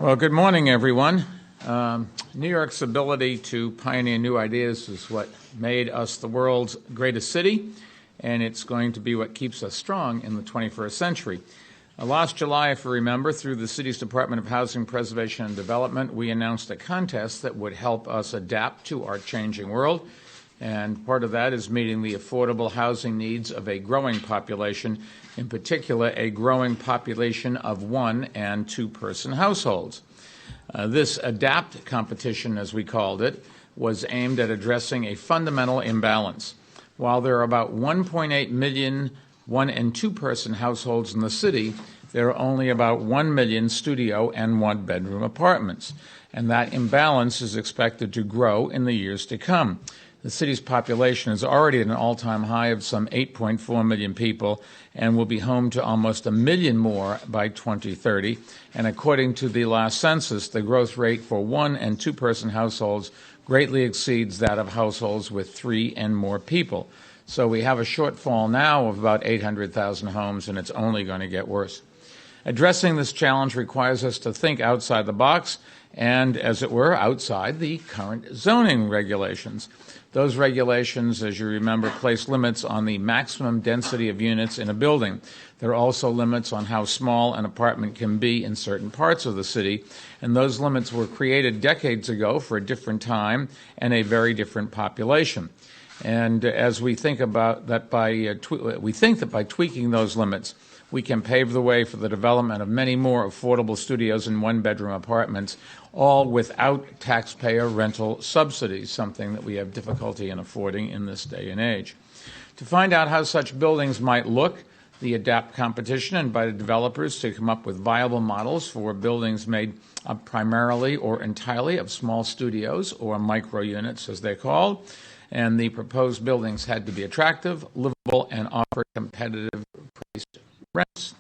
Well, good morning, everyone. New York's ability to pioneer new ideas is what made us the world's greatest city, and it's going to be what keeps us strong in the 21st century. Last July, if you remember, through the city's Department of Housing Preservation and Development, we announced a contest that would help us adapt to our changing world. And part of that is meeting the affordable housing needs of a growing population, in particular a growing population of one- and two-person households. This adAPT competition, as we called it, was aimed at addressing a fundamental imbalance. While there are about 1.8 million one- and two-person households in the city, there are only about 1 million studio and one-bedroom apartments, and that imbalance is expected to grow in the years to come. The city's population is already at an all-time high of some 8.4 million people and will be home to almost 1 million more by 2030. And according to the last census, the growth rate for one- and two-person households greatly exceeds that of households with 3 and more people. So we have a shortfall now of about 800,000 homes, and it's only going to get worse. Addressing this challenge requires us to think outside the box and, as it were, outside the current zoning regulations. Those regulations, as you remember, place limits on the maximum density of units in a building. There are also limits on how small an apartment can be in certain parts of the city, and those limits were created decades ago for a different time and a very different population. And as we think about that, we think that by tweaking those limits, we can pave the way for the development of many more affordable studios and one-bedroom apartments, all without taxpayer rental subsidies, something that we have difficulty in affording in this day and age. To find out how such buildings might look, the adAPT competition invited developers to come up with viable models for buildings made up primarily or entirely of small studios, or micro units as they're called, and the proposed buildings had to be attractive, livable, and offer competitive priced rents.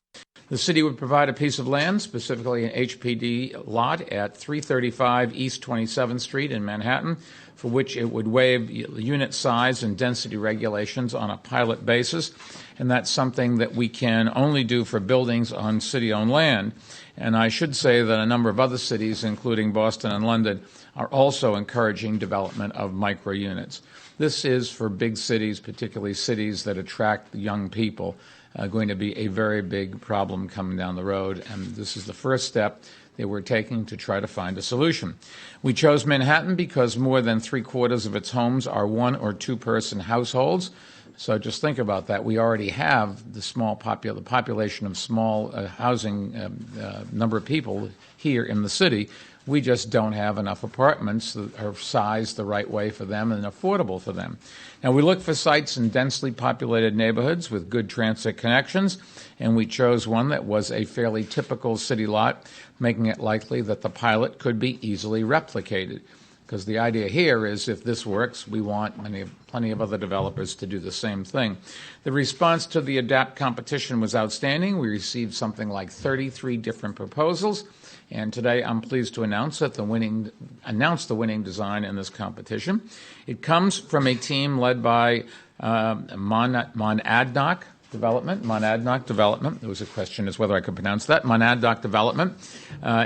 The city would provide a piece of land, specifically an HPD lot at 335 East 27th Street in Manhattan, for which it would waive unit size and density regulations on a pilot basis, and that's something that we can only do for buildings on city-owned land. And I should say that a number of other cities, including Boston and London, are also encouraging development of micro units. This is for big cities, particularly cities that attract young people, going to be a very big problem coming down the road, and this is the first step that we're taking to try to find a solution. We chose Manhattan because more than 3/4 of its homes are one- or two-person households. So just think about that. We already have the population of small housing number of people here in the city. We just don't have enough apartments that are sized the right way for them and affordable for them. Now, we look for sites in densely populated neighborhoods with good transit connections, and we chose one that was a fairly typical city lot, making it likely that the pilot could be easily replicated. Because the idea here is if this works, we want plenty of other developers to do the same thing. The response to the adAPT competition was outstanding. We received something like 33 different proposals. And today I'm pleased to announce the winning design in this competition. It comes from a team led by Monadnock Development. There was a question as whether I could pronounce that. Monadnock Development,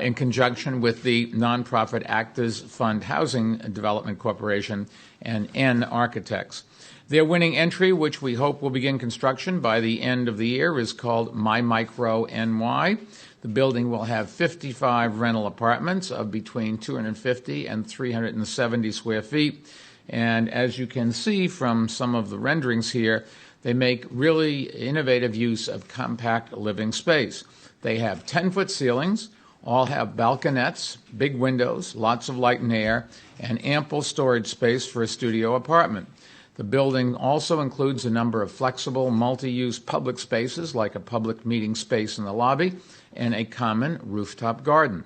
in conjunction with the nonprofit Actors Fund Housing Development Corporation and nARCHITECTS. Their winning entry, which we hope will begin construction by the end of the year, is called My Micro NY. The building will have 55 rental apartments of between 250 and 370 square feet. And as you can see from some of the renderings here, they make really innovative use of compact living space. They have 10-foot ceilings, all have balconettes, big windows, lots of light and air, and ample storage space for a studio apartment. The building also includes a number of flexible, multi-use public spaces, like a public meeting space in the lobby and a common rooftop garden.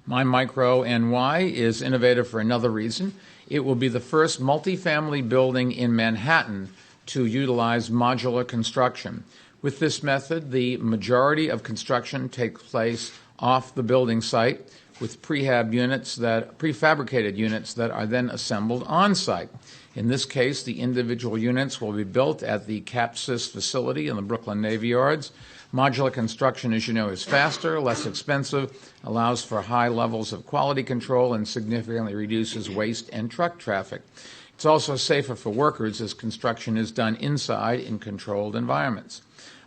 My Micro NY is innovative for another reason. It will be the first multifamily building in Manhattan to utilize modular construction. With this method, the majority of construction takes place off the building site with prefabricated units that are then assembled on site. In this case, the individual units will be built at the Capsys facility in the Brooklyn Navy Yards. Modular construction, as you know, is faster, less expensive, allows for high levels of quality control, and significantly reduces waste and truck traffic. It's also safer for workers as construction is done inside in controlled environments.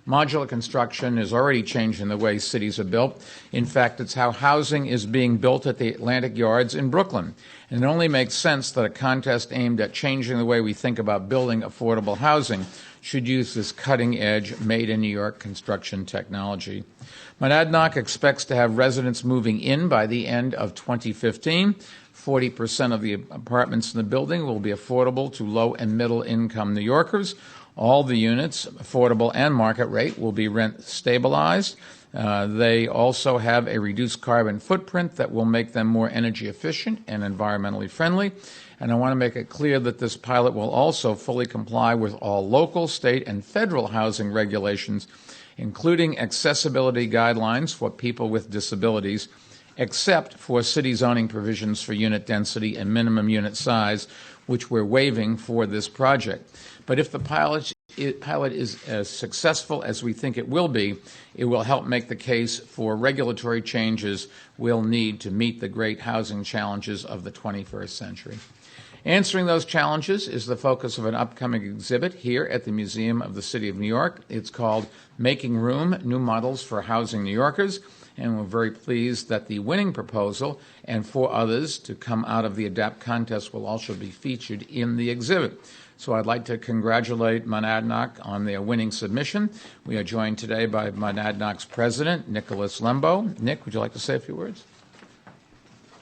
Modular construction is already changing the way cities are built. In fact, it's how housing is being built at the Atlantic Yards in Brooklyn. And it only makes sense that a contest aimed at changing the way we think about building affordable housing should use this cutting-edge, made-in-New-York construction technology. Monadnock expects to have residents moving in by the end of 2015. 40% of the apartments in the building will be affordable to low- and middle-income New Yorkers. All the units, affordable and market rate, will be rent stabilized. They also have a reduced carbon footprint that will make them more energy efficient and environmentally friendly. And I want to make it clear that this pilot will also fully comply with all local, state, and federal housing regulations, including accessibility guidelines for people with disabilities, except for city zoning provisions for unit density and minimum unit size, which we're waiving for this project. But if the pilot is as successful as we think it will be, it will help make the case for regulatory changes we'll need to meet the great housing challenges of the 21st century. Answering those challenges is the focus of an upcoming exhibit here at the Museum of the City of New York. It's called Making Room, New Models for Housing New Yorkers, and we're very pleased that the winning proposal and 4 others to come out of the adAPT contest will also be featured in the exhibit. So I'd like to congratulate Monadnock on their winning submission. We are joined today by Monadnock's president, Nicholas Lembo. Nick, would you like to say a few words?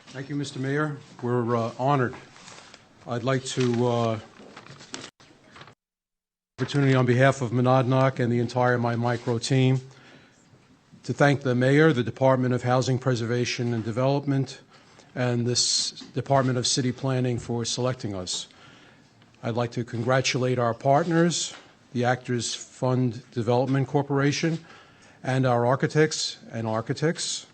Thank you, Mr. Mayor. We're honored. I'd like to opportunity on behalf of Monadnock and the entire My Micro team to thank the Mayor, the Department of Housing Preservation and Development, and this Department of City Planning for selecting us. I'd like to congratulate our partners, the Actors Fund Development Corporation, and our architects and architects.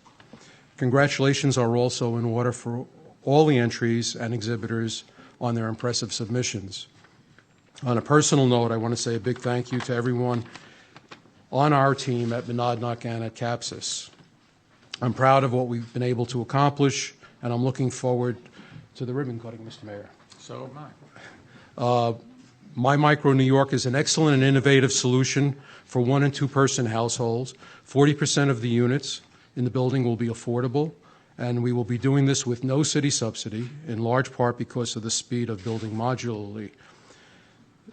Congratulations are also in order for all the entries and exhibitors on their impressive submissions. On a personal note, I want to say a big thank you to everyone on our team at Monadnock and at Capsys. I'm proud of what we've been able to accomplish, and I'm looking forward to the ribbon cutting, Mr. Mayor. So am I. My Micro New York is an excellent and innovative solution for 1- and 2-person households. 40% of the units in the building will be affordable, and we will be doing this with no city subsidy, in large part because of the speed of building modularly.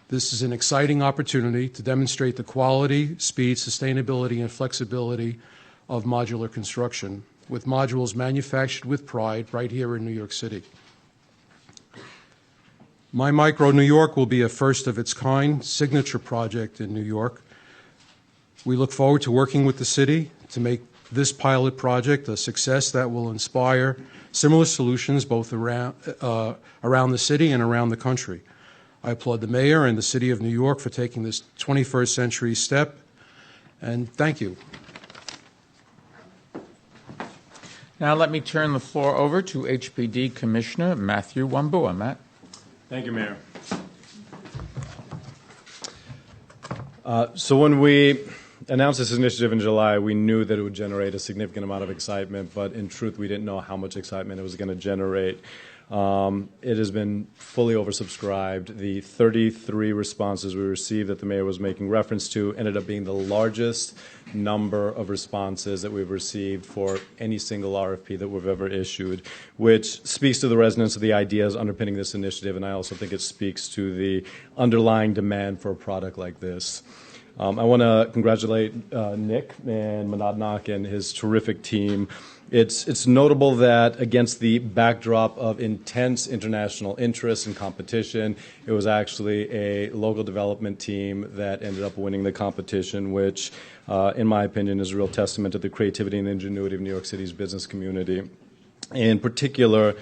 This is an exciting opportunity to demonstrate the quality, speed, sustainability, and flexibility of modular construction, with modules manufactured with pride right here in New York City. My Micro New York will be a first-of-its-kind signature project in New York. We look forward to working with the city to make this pilot project a success that will inspire similar solutions both around the city and around the country. I applaud the Mayor and the City of New York for taking this 21st century step, and thank you. Now let me turn the floor over to HPD Commissioner Mathew Wambua. Matt. Thank you, Mayor. So when we announced this initiative in July, we knew that it would generate a significant amount of excitement, but in truth, we didn't know how much excitement it was going to generate. It has been fully oversubscribed. The 33 responses we received that the Mayor was making reference to ended up being the largest number of responses that we've received for any single RFP that we've ever issued, which speaks to the resonance of the ideas underpinning this initiative, and I also think it speaks to the underlying demand for a product like this. I want to congratulate Nick and Monadnock and his terrific team. It's notable that against the backdrop of intense international interest and competition, it was actually a local development team that ended up winning the competition, which, in my opinion, is a real testament to the creativity and ingenuity of New York City's business community. In particular,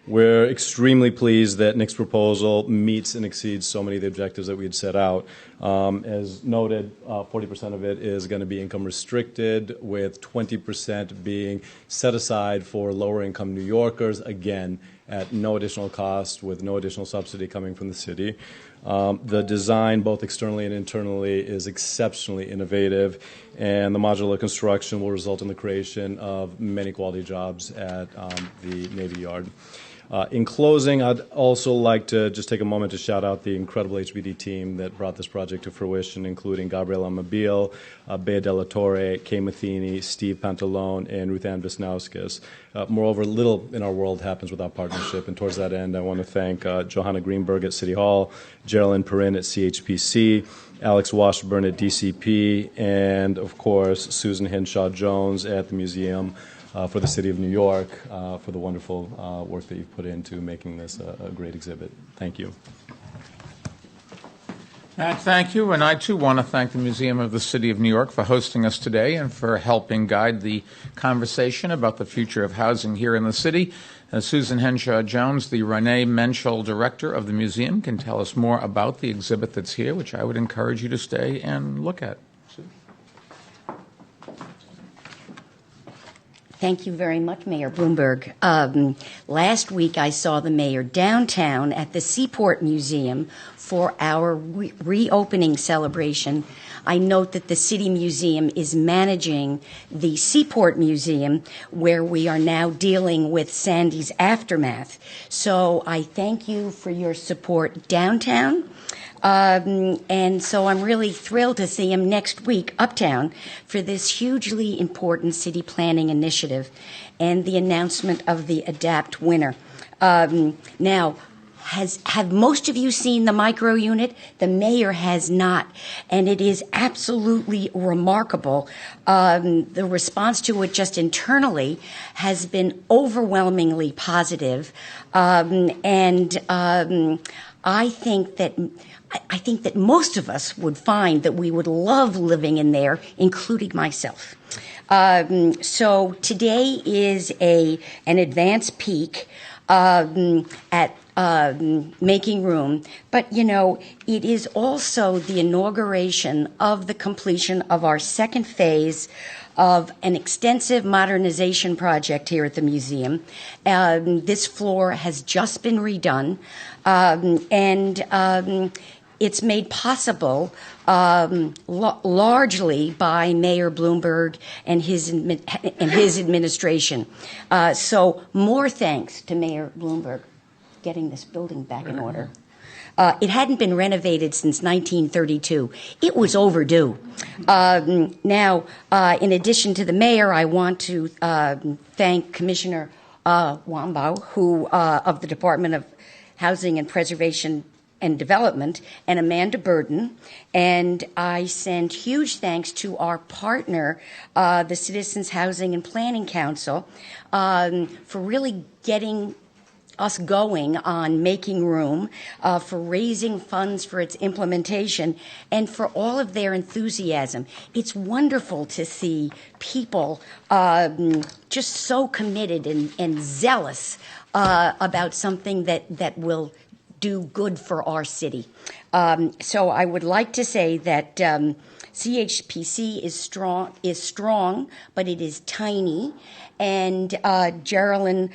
we're extremely pleased that Nick's proposal meets and exceeds so many of the objectives that we had set out. As noted, 40% of it is going to be income restricted, with 20% being set aside for lower income New Yorkers, again, at no additional cost with no additional subsidy coming from the city. The design, both externally and internally, is exceptionally innovative, and the modular construction will result in the creation of many quality jobs at the Navy Yard. In closing, I'd also like to just take a moment to shout out the incredible HBD team that brought this project to fruition, including Gabriela Mobile, Bea Della Torre, Kay Matheny, Steve Pantalone, and Ruth Ann Visnauskas. Moreover, little in our world happens without partnership, and towards that end, I want to thank Johanna Greenberg at City Hall, Geraldine Perrin at CHPC, Alex Washburn at DCP, and, of course, Susan Henshaw-Jones at the museum, for the City of New York, for the wonderful work that you've put into making this a great exhibit. Thank you. Thank you, and I too want to thank the Museum of the City of New York for hosting us today and for helping guide the conversation about the future of housing here in the city. Susan Henshaw-Jones, the Renee Menschel Director of the museum, can tell us more about the exhibit that's here, which I would encourage you to stay and look at. Thank you very much, Mayor Bloomberg. Last week I saw the mayor downtown at the Seaport Museum for our reopening celebration. I note that the City Museum is managing the Seaport Museum, where we are now dealing with Sandy's aftermath. So I thank you for your support downtown. And so I'm really thrilled to see him next week uptown for this hugely important city planning initiative and the announcement of the adAPT winner. Now, have most of you seen the micro unit? The mayor has not, and it is absolutely remarkable. The response to it just internally has been overwhelmingly positive, and I think that most of us would find that we would love living in there, including myself. So today is an advance peek at making room, but it is also the inauguration of the completion of our second phase of an extensive modernization project here at the museum. This floor has just been redone, and it's made possible largely by Mayor Bloomberg and his administration. So more thanks to Mayor Bloomberg getting this building back in order. It hadn't been renovated since 1932. It was overdue. Now, in addition to the mayor, I want to thank Commissioner Wambua, who of the Department of Housing and Preservation and Development, and Amanda Burden. And I send huge thanks to our partner, the Citizens Housing and Planning Council, for really getting us going on making room, for raising funds for its implementation, and for all of their enthusiasm. It's wonderful to see people just so committed and zealous about something that will do good for our city. So I would like to say that CHPC is strong, but it is tiny. And Geraldine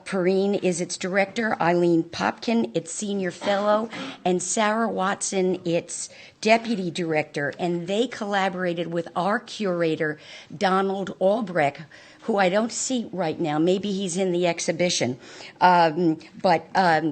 Perrin is its director, Eileen Popkin, its senior fellow, and Sarah Watson, its deputy director. And they collaborated with our curator, Donald Albrecht, who I don't see right now. Maybe he's in the exhibition. But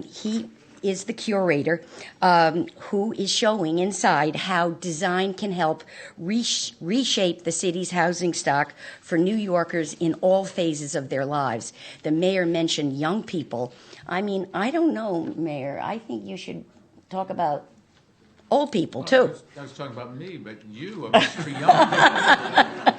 he is the curator who is showing inside how design can help reshape the city's housing stock for New Yorkers in all phases of their lives. The mayor mentioned young people. I mean, I don't know, Mayor. I think you should talk about old people, too. I was talking about me, but you are Mr. Young.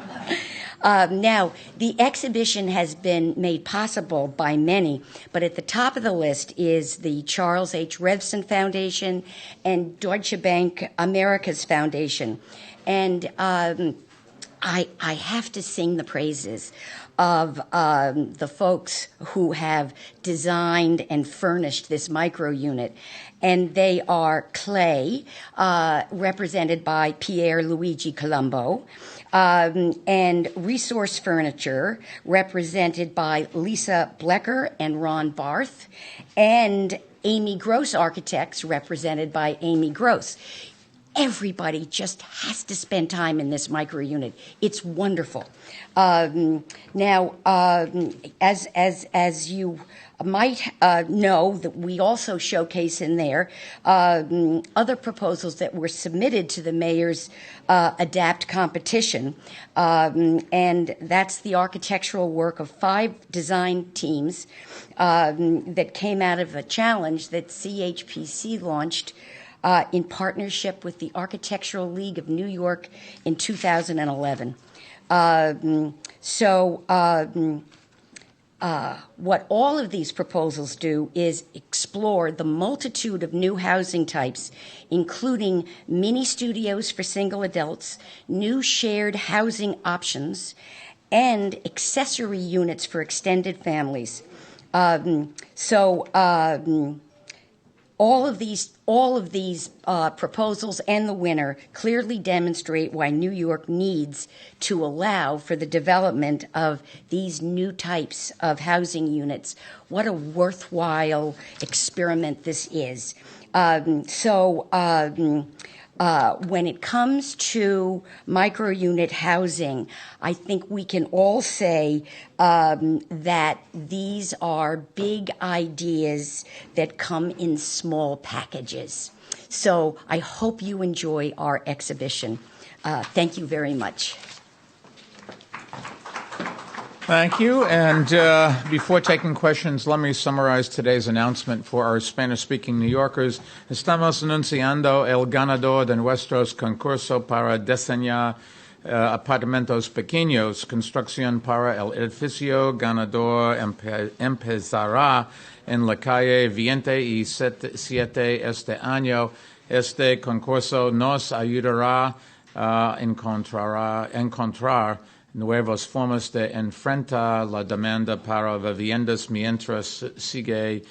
Now, the exhibition has been made possible by many, but at the top of the list is the Charles H. Revson Foundation and Deutsche Bank Americas Foundation. And I have to sing the praises of the folks who have designed and furnished this micro unit. And they are Clay, represented by Pier Luigi Colombo, and Resource Furniture, represented by Lisa Blecker and Ron Barth, and Amy Gross Architects, represented by Amy Gross. Everybody just has to spend time in this micro unit. It's wonderful. Now, as you might know, that we also showcase in there other proposals that were submitted to the mayor's adAPT competition, and that's the architectural work of 5 design teams that came out of a challenge that CHPC launched in partnership with the Architectural League of New York in 2011. What all of these proposals do is explore the multitude of new housing types, including mini studios for single adults, new shared housing options, and accessory units for extended families. All of these proposals and the winner clearly demonstrate why New York needs to allow for the development of these new types of housing units. What a worthwhile experiment this is. When it comes to micro-unit housing, I think we can all say that these are big ideas that come in small packages. So I hope you enjoy our exhibition. Thank you very much. Thank you. And before taking questions, let me summarize today's announcement for our Spanish-speaking New Yorkers. Estamos anunciando el ganador de nuestro concurso para diseñar apartamentos pequeños. Construcción para el edificio ganador empezará en la calle 27 este año. Este concurso nos ayudará a encontrar nuevas formas de enfrentar la demanda para viviendas mientras sigue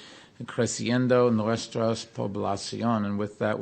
creciendo nuestra población. And with that,